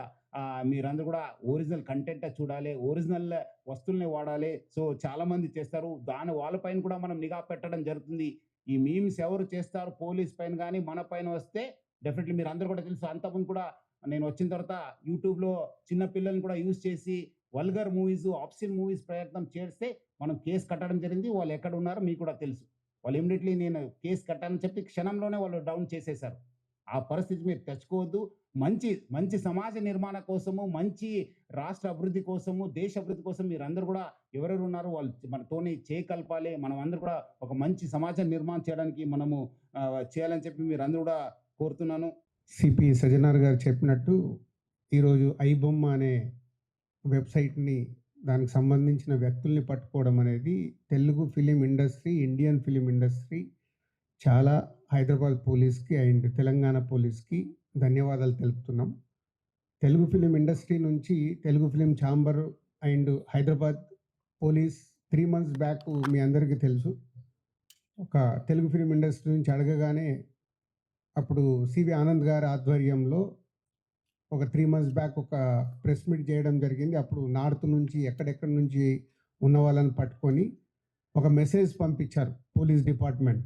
మీరందరూ కూడా ఒరిజినల్ కంటెంటే చూడాలి, ఒరిజినల్ వస్తువులనే వాడాలి. సో చాలా మంది చేస్తారు. వాళ్ళ పైన కూడా మనం నిఘా పెట్టడం జరుగుతుంది. ఈ మీమ్స్ ఎవరు చేస్తారు పోలీస్ పైన గానీ, మన పైన వస్తే డెఫినెట్‌లీ మీరందరూ కూడా తెలుసు. అంతకుముందు కూడా నేను వచ్చిన తర్వాత యూట్యూబ్‌లో చిన్న పిల్లల్ని కూడా యూజ్ చేసి వల్గర్ మూవీస్, ఆబ్‌సీన్ మూవీస్ ప్రయత్నం చేస్తే మనం కేస్ కట్టడం జరిగింది. వాళ్ళు ఎక్కడ ఉన్నారో మీకు కూడా తెలుసు. వాళ్ళు ఇమ్మీడియేట్‌లీ నేను కేస్ కట్టానని చెప్పి క్షణంలోనే వాళ్ళు డౌన్ చేసేశారు. ఆ పరిస్థితి మీరు తెచ్చుకోవద్దు. మంచి సమాజ నిర్మాణ కోసము, మంచి రాష్ట్ర అభివృద్ధి కోసము, దేశ అభివృద్ధి కోసం మీరందరూ కూడా ఎవరెవరు ఉన్నారో వాళ్ళు మనతోని చేయి కలపాలి. మనం అందరూ కూడా ఒక మంచి సమాజం నిర్మాణం చేయడానికి మనము చేయాలని చెప్పి మీరందరూ కూడా కోరుతున్నాను. సిపి సజ్జనార్ గారు చెప్పినట్టు ఈరోజు ఐబొమ్మ అనే వెబ్సైట్‌ని, దానికి సంబంధించిన వ్యక్తుల్ని పట్టుకోవడం అనేది Telugu film industry, Indian film industry చాలా హైదరాబాద్ పోలీస్‌కి అండ్ తెలంగాణ పోలీస్‌కి ధన్యవాదాలు తెలుపుతున్నాం. తెలుగు ఫిలిం ఇండస్ట్రీ నుంచి Telugu film chamber and Hyderabad police 3 months back మీ అందరికీ తెలుసు. ఒక తెలుగు ఫిలిం ఇండస్ట్రీ నుంచి అడగగానే అప్పుడు సివి ఆనంద్ గారి ఆధ్వర్యంలో ఒక 3 మంత్స్ బ్యాక్ ఒక ప్రెస్ మీట్ చేయడం జరిగింది. అప్పుడు నార్త్ నుంచి ఎక్కడెక్కడి నుంచి ఉన్న వాళ్ళని పట్టుకొని ఒక మెసేజ్ పంపించారు పోలీస్ డిపార్ట్మెంట్.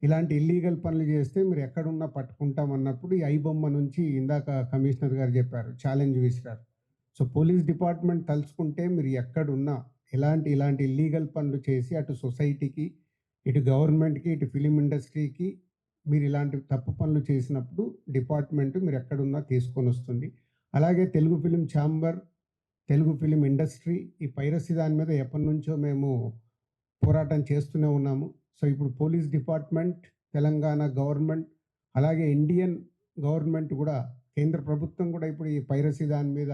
ఇలాంటి ఇల్లీగల్ పనులు చేస్తే మీరు ఎక్కడున్నా పట్టుకుంటాం అన్నప్పుడు ఈ ఐబొమ్మ నుంచి ఇందాక కమిషనర్ గారు చెప్పారు, ఛాలెంజ్ విసిరారు. సో పోలీస్ డిపార్ట్మెంట్ తలుచుకుంటే మీరు ఎక్కడున్నా ఇలాంటి ఇల్లీగల్ పనులు చేసి అటు సొసైటీకి, ఇటు గవర్నమెంట్‌కి, ఇటు ఫిలిం ఇండస్ట్రీకి మీరు ఇలాంటి తప్పు పనులు చేసినప్పుడు డిపార్ట్మెంట్ మీరు ఎక్కడున్నా తీసుకొని వస్తుంది. అలాగే Telugu film chamber, Telugu film industry ఈ పైరసీ దాని మీద ఎప్పటినుంచో మేము పోరాటం చేస్తూనే ఉన్నాము. సో ఇప్పుడు పోలీస్ డిపార్ట్మెంట్, తెలంగాణ గవర్నమెంట్, అలాగే ఇండియన్ గవర్నమెంట్ కూడా, కేంద్ర ప్రభుత్వం కూడా ఇప్పుడు ఈ పైరసీ దాని మీద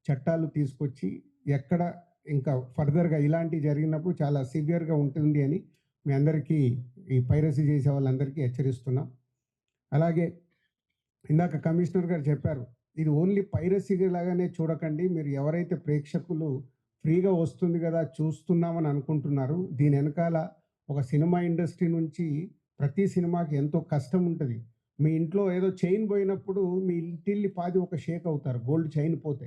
చట్టాలు తీసుకొచ్చి ఎక్కడ ఇంకా ఫర్దర్‌గా ఇలాంటివి జరిగినప్పుడు చాలా సివియర్‌గా ఉంటుంది అని మీ అందరికీ, ఈ పైరసీ చేసే వాళ్ళందరికీ హెచ్చరిస్తున్నాం. అలాగే ఇందాక కమిషనర్ గారు చెప్పారు, ఇది ఓన్లీ పైరసీ లాగానే చూడకండి. మీరు ఎవరైతే ప్రేక్షకులు ఫ్రీగా వస్తుంది కదా చూస్తున్నామని అనుకుంటున్నారు, దీని వెనకాల ఒక సినిమా ఇండస్ట్రీ నుంచి ప్రతి సినిమాకి ఎంతో కష్టం ఉంటుంది. మీ ఇంట్లో ఏదో చైన్ పోయినప్పుడు మీ ఇంటిల్లి పాది ఒక షేక్ అవుతారు గోల్డ్ చైన్ పోతే.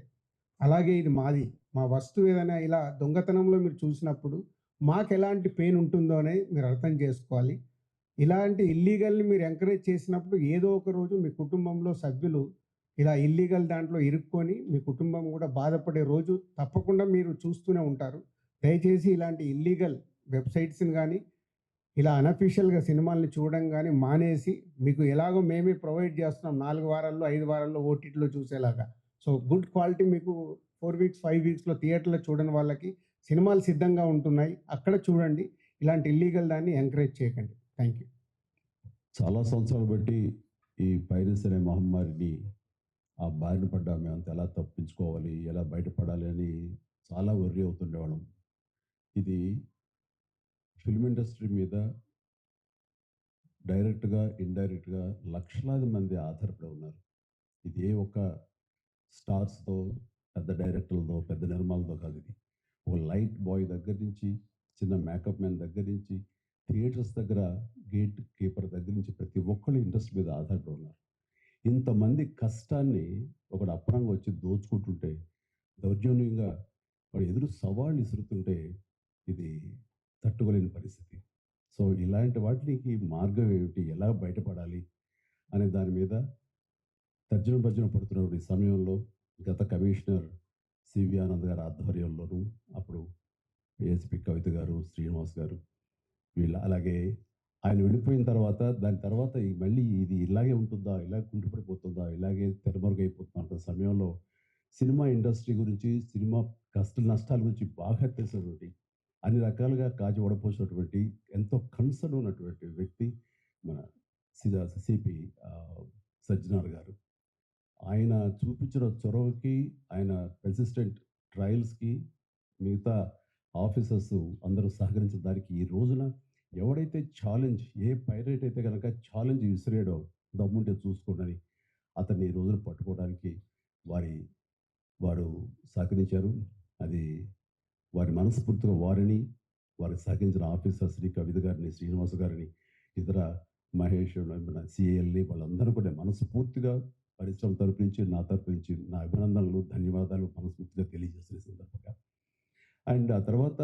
అలాగే ఇది మాది. మా వస్తువు ఏదైనా ఇలా దొంగతనంలో మీరు చూసినప్పుడు మాకు ఎలాంటి పెయిన్ ఉంటుందో అని మీరు అర్థం చేసుకోవాలి. ఇలాంటి ఇల్లీగల్ని మీరు ఎంకరేజ్ చేసినప్పుడు ఏదో ఒక రోజు మీ కుటుంబంలో సభ్యులు ఇలా ఇల్లీగల్ దాంట్లో ఇరుక్కొని మీ కుటుంబం కూడా బాధపడే రోజు తప్పకుండా మీరు చూస్తూనే ఉంటారు. దయచేసి ఇలాంటి ఇల్లీగల్ వెబ్సైట్స్ని కానీ, ఇలా అనఫీషియల్గా సినిమాల్ని చూడడం కానీ మానేసి, మీకు ఎలాగో మేమే ప్రొవైడ్ చేస్తున్నాం 4 వారాల్లో 5 వారాల్లో ఓటీటీలో చూసేలాగా. సో గుడ్ క్వాలిటీ మీకు 4 వీక్స్ 5 వీక్స్లో థియేటర్లో చూడని వాళ్ళకి సినిమాలు సిద్ధంగా ఉంటున్నాయి, అక్కడ చూడండి. ఇలాంటి ఇల్లీగల్ దాన్ని ఎంకరేజ్ చేయకండి. Thank you. చాలా సంవత్సరాలు బట్టి ఈ పైరసీ అనే మహమ్మారిని బారిన పడ్డా మేమంతా ఎలా తప్పించుకోవాలి, ఎలా బయటపడాలి అని చాలా వర్రీ అవుతుండేవాళ్ళం. ఇది ఫిల్మ్ ఇండస్ట్రీ మీద డైరెక్ట్గా ఇండైరెక్ట్గా లక్షలాది మంది ఆధారపడి ఉన్నారు. ఇది ఏ ఒక్క స్టార్స్‌తో, పెద్ద డైరెక్టర్లతో, పెద్ద నిర్మాతలతో కాదు ఇది. ఒక లైట్ బాయ్ దగ్గర నుంచి, చిన్న మేకప్ మ్యాన్ దగ్గర నుంచి, థియేటర్స్ దగ్గర గేట్ కీపర్ దగ్గర నుంచి ప్రతి ఒక్కళ్ళు ఇండస్ట్రీ మీద ఆధారపడి ఉన్నారు. ఇంతమంది కష్టాన్ని ఒకడు అప్పనంగా వచ్చి దోచుకుంటుంటే, దౌర్జన్యంగా వాడు ఎదురు సవాళ్ళు ఇసురుతుంటే ఇది తట్టుకోలేని పరిస్థితి. సో, ఇలాంటి వాటికి మార్గం ఏమిటి? ఎలా బయటపడాలి? అనే దాని మీద తర్జన భర్జన పడుతున్నటువంటి సమయంలో గత కమిషనర్ సివి ఆనంద్ గారి ఆధ్వర్యంలోనూ, అప్పుడు ఏఎస్పీ కవిత గారు, శ్రీనివాస్ గారు అలాగే ఆయన వెళ్ళిపోయిన తర్వాత దాని తర్వాత మళ్ళీ ఇది ఇలాగే ఉంటుందా, ఇలా కుంటుపడిపోతుందా, ఇలాగే తెరమరుగైపోతుందా అంత సమయంలో సినిమా ఇండస్ట్రీ గురించి, సినిమా కష్ట నష్టాల గురించి బాగా తెలిసినటువంటి, అన్ని రకాలుగా కాచి వడపోసినటువంటి, ఎంతో కన్సర్న్ ఉన్నటువంటి వ్యక్తి మన సిపి సజ్జనార్ గారు. ఆయన చూపించిన చొరవకి, ఆయన రెసిస్టెంట్ ట్రయల్స్‌కి మిగతా ఆఫీసర్స్ అందరూ సహకరించిన దానికి ఈ రోజున ఎవడైతే ఛాలెంజ్ ఏ పైరేట్ అయితే గనక ఛాలెంజ్ విసిరాడో దమ్ముంటే చూసుకోండి అతన్ని ఈ రోజున పట్టుకోవడానికి వారి వారు సహకరించారు. అది వారి మనస్ఫూర్తిగా వారిని, వారికి సహకరించిన ఆఫీసర్స్‌ని, కవిత గారిని, శ్రీనివాస్ గారిని, ఇతర మహేష్, మన సీఏఎల్‌ని వాళ్ళందరూ కూడా మనస్ఫూర్తిగా పరిశ్రమ తరపు నుంచి, నా తరపు నుంచి నా అభినందనలు, ధన్యవాదాలు మనస్ఫూర్తిగా తెలియజేస్తున్న ఈ సందర్భంగా. అండ్ ఆ తర్వాత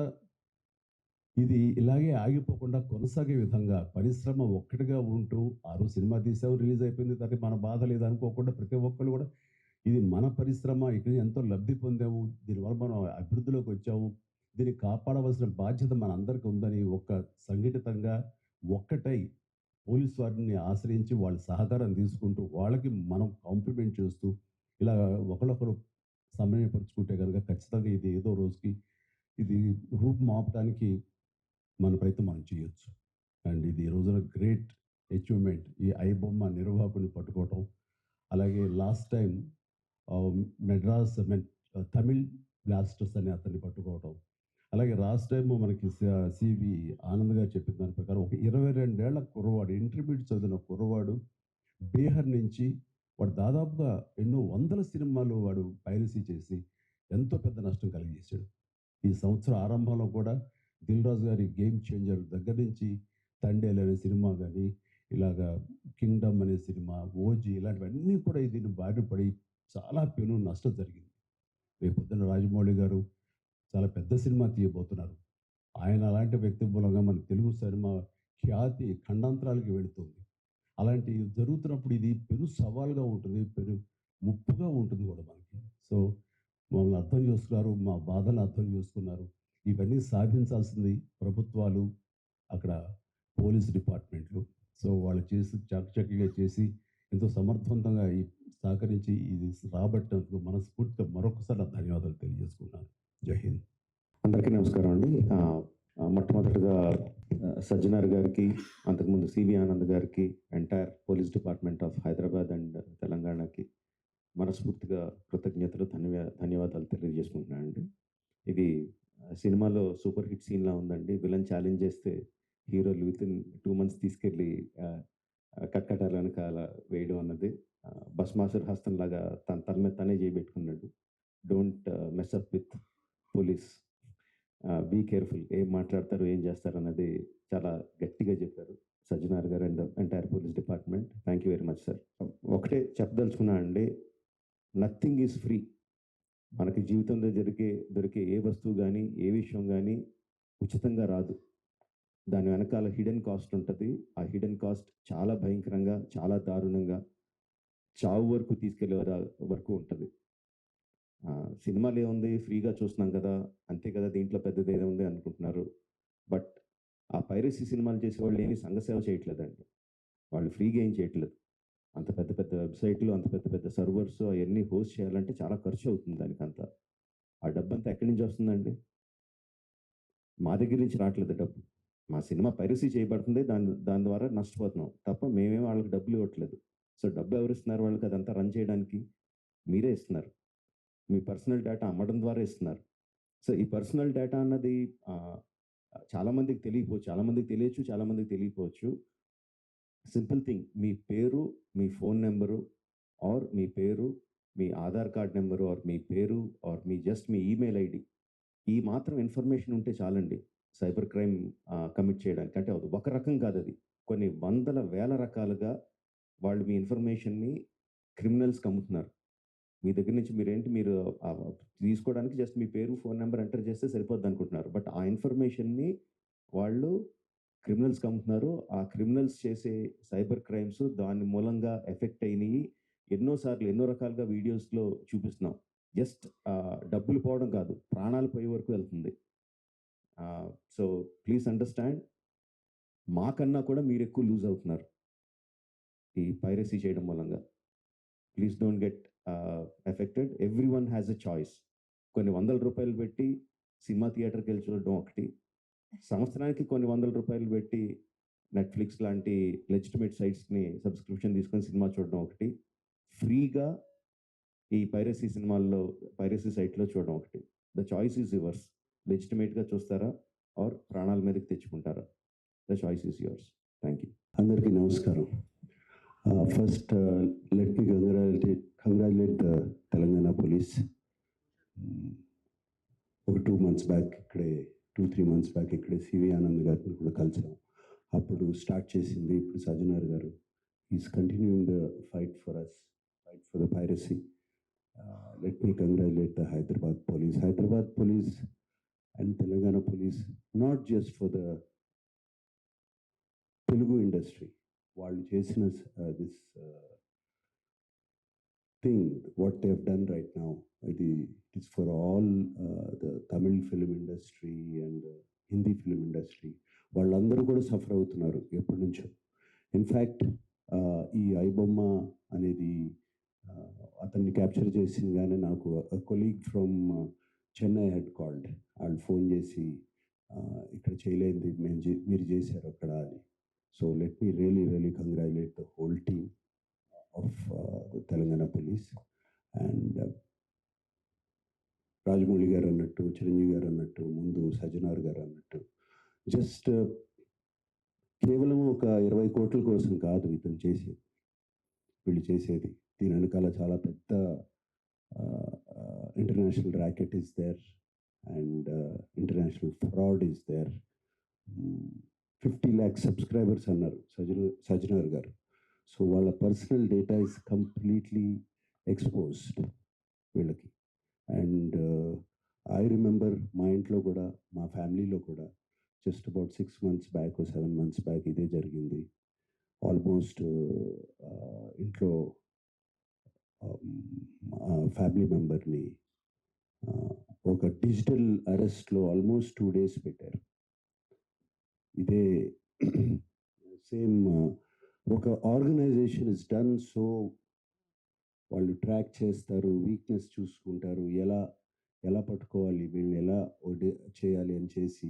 ఇది ఇలాగే ఆగిపోకుండా కొనసాగే విధంగా పరిశ్రమ ఒక్కటిగా ఉంటూ, ఆ రోజు సినిమా తీసావు, రిలీజ్ అయిపోయింది. దానికి మన బాధ లేదు అనుకోకుండా ప్రతి ఒక్కళ్ళు కూడా ఇది మన పరిశ్రమ, ఇక్కడ ఎంతో లబ్ధి పొందాము, దీనివల్ల మనం అభివృద్ధిలోకి వచ్చాము, దీన్ని కాపాడవలసిన బాధ్యత మన అందరికీ ఉందని ఒక సంఘటితంగా ఒక్కటై పోలీసు వారిని ఆశ్రయించి వాళ్ళ సహకారం తీసుకుంటూ, వాళ్ళకి మనం కాంప్లిమెంట్ చేస్తూ, ఇలా ఒకళ్ళొకరు సమన్వయపరుచుకుంటే కనుక ఖచ్చితంగా ఇది ఏదో రోజుకి ఇది రూపుమాపడానికి మన ప్రయత్నం మనం చేయొచ్చు. అండ్ ఇది ఈ రోజున గ్రేట్ అచీవ్మెంట్. ఈ ఐబొమ్మ నిర్వాహకుని పట్టుకోవటం. అలాగే last time Madras Tamil blasters అని అతన్ని పట్టుకోవటం. అలాగే లాస్ట్ టైం మనకి సివి ఆనంద్ గారు చెప్పిన దాని ప్రకారం ఒక 22 ఏళ్ల కుర్రవాడు, ఇంటర్మీడియట్ చదివిన కుర్రవాడు బీహార్ నుంచి వాడు దాదాపుగా ఎన్నో వందల సినిమాలు వాడు పైరసీ చేసి ఎంతో పెద్ద నష్టం కలిగజేశాడు. ఈ సంవత్సరం ఆరంభంలో కూడా దిల్ రాజు గారి గేమ్ చేంజర్ దగ్గర నుంచి తండేల్ అనే సినిమా కానీ, ఇలాగా కింగ్డమ్ అనే సినిమా, ఓజీ ఇలాంటివన్నీ కూడా దీన్ని బారిన పడి చాలా పెను నష్టం జరిగింది. రేపొద్దున రాజమౌళి గారు చాలా పెద్ద సినిమా తీయబోతున్నారు. ఆయన అలాంటి వ్యక్తి మూలంగా మన తెలుగు సినిమా ఖ్యాతి ఖండాంతరాలకి వెళుతుంది. అలాంటివి జరుగుతున్నప్పుడు ఇది పెను సవాల్గా ఉంటుంది, పెను ముప్పుగా ఉంటుంది కూడా మనకి. సో మమ్మల్ని అర్థం చేసుకున్నారు, మా బాధలను అర్థం చేసుకున్నారు. ఇవన్నీ సాధించాల్సింది ప్రభుత్వాలు, అక్కడ పోలీస్ డిపార్ట్మెంట్లు. సో వాళ్ళు చేసి చకచక్యంగా చేసి ఎంతో సమర్థవంతంగా సహకరించి ఇది రాబట్టినందుకు మనస్ఫూర్తిగా మరొకసారి నా ధన్యవాదాలు తెలియజేసుకున్నాను. జై హింద్. అందరికీ నమస్కారం అండి. మొట్టమొదటిగా సజ్జనార్ గారికి, అంతకుముందు సివి ఆనంద్ గారికి, entire police department of Hyderabad and తెలంగాణకి మనస్ఫూర్తిగా కృతజ్ఞతలు, ధన్యవాదాలు తెలియజేసుకుంటున్నాను అండి. ఇది సినిమాలో సూపర్ హిట్ సీన్లా ఉందండి. విలన్ ఛాలెంజ్ చేస్తే హీరోలు వితిన్ 2 months తీసుకెళ్ళి కట్కటాల వెనకాల వేయడం అన్నది భస్మాసుర హస్తంలాగా తన మీద తనే చేయబెట్టుకున్నాడు. Don't mess up with police, be careful, ఏం మాట్లాడతారు, ఏం చేస్తారు అన్నది చాలా గట్టిగా చెప్పారు సజ్జనార్ గారు and entire police department. Thank you very much sir. ఒకటే చెప్పదలుచుకున్నా అండి, నథింగ్ ఈజ్ ఫ్రీ. మనకి జీవితంలో దొరికే ఏ వస్తువు కానీ, ఏ విషయం కానీ ఉచితంగా రాదు. దాని వెనకాల హిడెన్ కాస్ట్ ఉంటుంది. ఆ హిడెన్ కాస్ట్ చాలా భయంకరంగా, చాలా దారుణంగా, చావు వరకు తీసుకెళ్లే వరకు ఉంటుంది. సినిమాలు ఏముంది, ఫ్రీగా చూస్తున్నాం కదా, అంతే కదా, దీంట్లో పెద్దది ఏముంది అనుకుంటున్నారు. బట్ ఆ పైరసీ సినిమాలు చేసేవాళ్ళు ఏమీ సంఘసేవ చేయట్లేదండి. వాళ్ళు ఫ్రీగా ఏం చేయట్లేదు. అంత పెద్ద పెద్ద వెబ్సైట్లు, అంత పెద్ద పెద్ద సర్వర్స్ అవన్నీ హోస్ట్ చేయాలంటే చాలా ఖర్చు అవుతుంది దానికంతా. ఆ డబ్బంతా ఎక్కడి నుంచి వస్తుందండి? మా దగ్గర నుంచి రావట్లేదు డబ్బు. మా సినిమా పైరసీ చేయబడుతుంది, దాని ద్వారా నష్టపోతున్నాం తప్ప మేమేం వాళ్ళకి డబ్బులు ఇవ్వట్లేదు. సో డబ్బు ఎవరు ఇస్తున్నారు వాళ్ళకి అదంతా రన్ చేయడానికి? మీరే ఇస్తున్నారు. మీ పర్సనల్ డేటా అమ్మడం ద్వారా ఇస్తున్నారు. సో ఈ పర్సనల్ డేటా అన్నది చాలామందికి తెలియకపోవచ్చు, చాలామందికి తెలియచ్చు, చాలామందికి తెలియకపోవచ్చు. సింపుల్ థింగ్, మీ పేరు, మీ ఫోన్ నెంబరు, ఆర్ మీ పేరు, మీ ఆధార్ కార్డ్ నెంబరు, ఆర్ మీ పేరు, ఆర్ మీ జస్ట్ మీ ఈమెయిల్ ఐడి, ఈ మాత్రం ఇన్ఫర్మేషన్ ఉంటే చాలండి సైబర్ క్రైమ్ కమిట్ చేయడానికి. అంటే అది ఒక రకం కాదు, అది కొన్ని వందల వేల రకాలుగా వాళ్ళు మీ ఇన్ఫర్మేషన్ని క్రిమినల్స్కి అమ్ముతున్నారు. మీ దగ్గర నుంచి మీరు తీసుకోవడానికి జస్ట్ మీ పేరు, ఫోన్ నెంబర్ ఎంటర్ చేస్తే సరిపోద్ది అనుకుంటున్నారు. బట్ ఆ ఇన్ఫర్మేషన్ని వాళ్ళు క్రిమినల్స్కి అమ్ముతున్నారు. ఆ క్రిమినల్స్ చేసే సైబర్ క్రైమ్స్ దాని మూలంగా ఎఫెక్ట్ అయినవి ఎన్నోసార్లు ఎన్నో రకాలుగా వీడియోస్లో చూపిస్తున్నాం. జస్ట్ డబ్బులు పోవడం కాదు, ప్రాణాలు పోయే వరకు వెళ్తుంది. సో ప్లీజ్ అండర్స్టాండ్, మాకన్నా కూడా మీరు ఎక్కువ లూజ్ అవుతున్నారు ఈ పైరసీ చేయడం మూలంగా. Please don't get affected. Every one has a choice. కొన్ని వందల రూపాయలు పెట్టి సినిమా థియేటర్కి వెళ్ళి చూడడం ఒకటి, సంవత్సరానికి కొన్ని వందల రూపాయలు పెట్టి నెట్ఫ్లిక్స్ లాంటి లెజిటిమేట్ సైట్స్ని సబ్స్క్రిప్షన్ తీసుకొని సినిమా చూడడం ఒకటి, ఫ్రీగా ఈ పైరసీ సైట్లో చూడడం ఒకటి. The choice is yours. లెజిటిమేట్గా చూస్తారా ఆర్ ప్రాణాల మీదకి తెచ్చుకుంటారా? The choice is yours. Thank you. అందరికీ నమస్కారం. First let me congratulate the Telangana police. ఒక 2 months బ్యాక్ ఇక్కడే 2-3 months బ్యాక్ ఇక్కడే సివి ఆనంద్ గారిని కూడా కలిసాం. అప్పుడు స్టార్ట్ చేసింది ఇప్పుడు Sajjanar garu. Is continuing the fight for us, fight for the piracy. Let me congratulate the Hyderabad police and Telangana police, not just for the Telugu industry. వాళ్ళు చేసిన this thing, what they have done right now, it is for all the Tamil film industry and Hindi film industry. వాళ్ళందరూ కూడా suffer అవుతున్నారు ఎప్పటి నుంచో. In fact ఈ ఐబొమ్మ అనేది అతన్ని క్యాప్చర్ చేసిందిగానే నాకు colleague from Chennai head called. వాళ్ళు ఫోన్ చేసి ఇక్కడ చేయలేంది మీరు చేశారు అక్కడ అని. So let me really congratulate the whole team of Telangana police. And Rajamouli గారు అన్నట్టు, చిరంజీవి గారు అన్నట్టు, ముందు సజ్జనార్ గారు అన్నట్టు, జస్ట్ కేవలం ఒక 20 కోట్ల కోసం కాదు వీళ్ళు చేసేది. దీని వెనకాల చాలా పెద్ద international racket is there and international fraud is there. 50 lakh subscribers అన్నారు సజ్జనార్ గారు. సో వాళ్ళ personal data is completely exposed వీళ్ళకి. అండ్ ఐ రిమెంబర్ మా ఇంట్లో కూడా, మా ఫ్యామిలీలో కూడా just about 6 months back, 7 months back ఇదే జరిగింది. ఆల్మోస్ట్ ఇంట్లో ఫ్యామిలీ మెంబర్ని ఒక డిజిటల్ అరెస్ట్లో ఆల్మోస్ట్ 2 days పెట్టారు. ఇదే సేమ్ ఒక ఆర్గనైజేషన్ ఇస్ డన్. సో వాళ్ళు ట్రాక్ చేస్తారు, వీక్నెస్ చూసుకుంటారు, ఎలా పట్టుకోవాలి, వీళ్ళని ఎలా చేయాలి అని చేసి,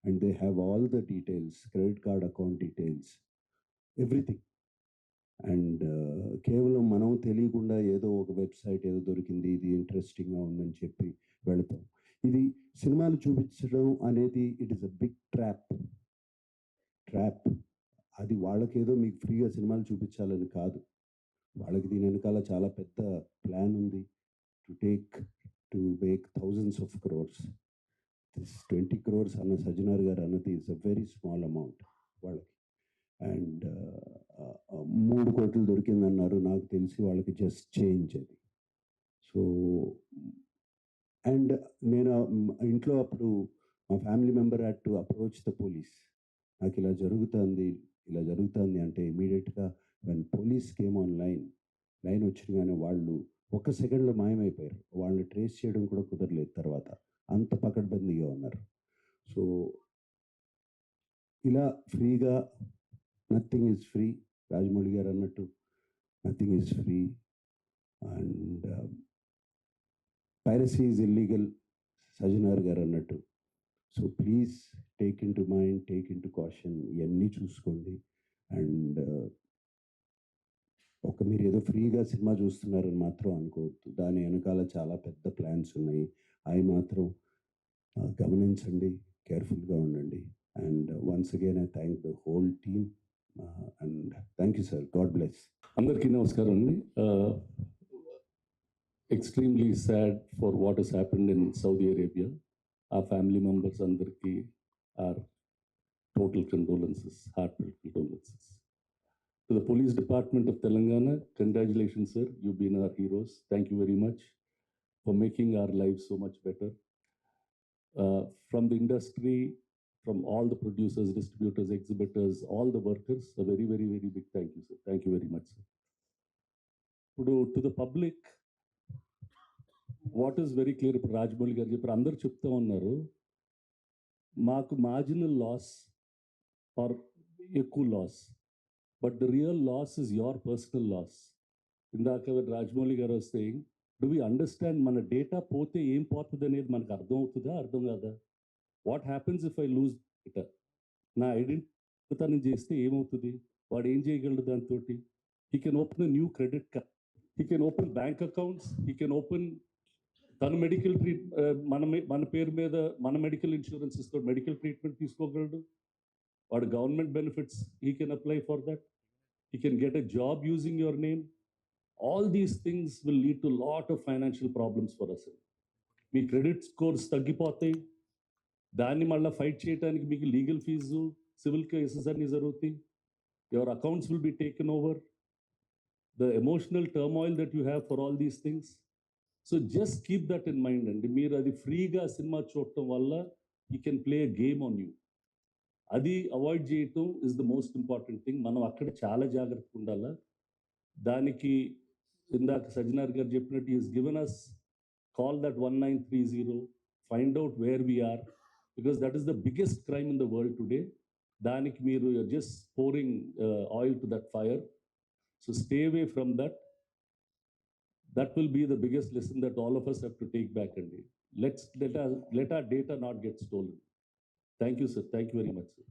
and they have all the details, credit card account details, everything. And కేవలం మనం తెలియకుండా ఏదో ఒక వెబ్సైట్ ఏదో దొరికింది, ఇది ఇంట్రెస్టింగ్గా ఉందని చెప్పి వెళతాం. ఇది సినిమాలు చూపించడం అనేది it is a big trap. అది వాళ్ళకేదో మీకు ఫ్రీగా సినిమాలు చూపించాలని కాదు, వాళ్ళకి దీని వెనకాల చాలా పెద్ద ప్లాన్ ఉంది. To make thousands of crores. This 20 crores అన్న సజ్జనార్ గారు అన్నది is a very small amount వాళ్ళకి. అండ్ 3 కోట్లు దొరికిందన్నారు, నాకు తెలిసి వాళ్ళకి జస్ట్ చేంజ్ అది. సో అండ్ నేను ఇంట్లో అప్పుడు మా family member had to approach the police. నాకు ఇలా జరుగుతుంది అంటే ఇమీడియట్గా when police came on line వచ్చినగానే వాళ్ళు 1 సెకండ్లో మాయమైపోయారు. వాళ్ళని ట్రేస్ చేయడం కూడా కుదరలేదు తర్వాత, అంత పకడ్బందీగా ఉన్నారు. సో ఇలా ఫ్రీగా, నథింగ్ ఈజ్ ఫ్రీ. రాజమౌళి గారు అన్నట్టు nothing is free. And piracy is illegal, Sajjanar గారు అన్నట్టు. So please take in to mind, take in to caution, ఇవన్నీ చూసుకోండి. అండ్ మీరు ఏదో ఫ్రీగా సినిమా చూస్తున్నారని మాత్రం అనుకోవద్దు, దాని వెనకాల చాలా పెద్ద ప్లాన్స్ ఉన్నాయి. అవి మాత్రం గమనించండి, కేర్ఫుల్గా ఉండండి. And once again I thank the whole team and thank you sir. God bless. అందరికీ నమస్కారం అండి. Extremely sad for what has happened in Saudi Arabia. ఆ ఫ్యామిలీ మెంబర్స్ అందరికీ our total condolences, heartfelt condolences. To the Police Department of Telangana, congratulations, sir. You've been our heroes. Thank you very much for making our lives so much better. From the industry, from all the producers, distributors, exhibitors, all the workers, a very, very, very big thank you, sir. Thank you very much, sir. To the public, what is very clear, ఇప్పుడు రాజమౌళి గారు చెప్పారు, అందరు చెప్తా ఉన్నారు మాకు marginal loss or ఎక్కువ loss, but the real loss is your personal loss. ఇందాక రాజమౌళి గారు సేయింగ్, డు వి అండర్స్టాండ్ మన డేటా పోతే ఏం పోతుంది అనేది మనకు అర్థం అవుతుందా, అర్థం కాదా? What happens if I lose data? నా ఐడెంటిటీ చేస్తే ఏమవుతుంది? వాడు ఏం చేయగలడు దాంతో? He can open a new credit card, he can open bank accounts, he can open తన మెడికల్ మన పేరు మీద మన మెడికల్ ఇన్సూరెన్స్ ఇస్తూ మెడికల్ ట్రీట్మెంట్ తీసుకోగలడు. వాడు government benefits he can apply for that. He can get a job using your name. All these things will lead to a lot of financial problems for us. Me credit scores తగ్గిపోతాయి. దాన్ని మళ్ళీ fight చేయడానికి మీకు legal fee, civil cases అన్నీ జరుగుతాయి. Your accounts will be taken over. The emotional turmoil that you have for all these things. So just keep that in mind అండి. మీరు అది ఫ్రీగా సినిమా చూడటం వల్ల you can play a game on you. అది avoid చేయటం is the most important thing. మనం అక్కడ చాలా జాగ్రత్తగా ఉండాలా. దానికి ఇందాక సజ్జనార్ గారు చెప్పినట్టు is given us call that 1930, find out where we are, because that is the biggest crime in the world today. దానికి మీరు జస్ట్ pouring oil to that fire. So stay away from that. That will be the biggest lesson that all of us have to take back, and let our data not get stolen. Thank you, sir. Thank you very much, sir.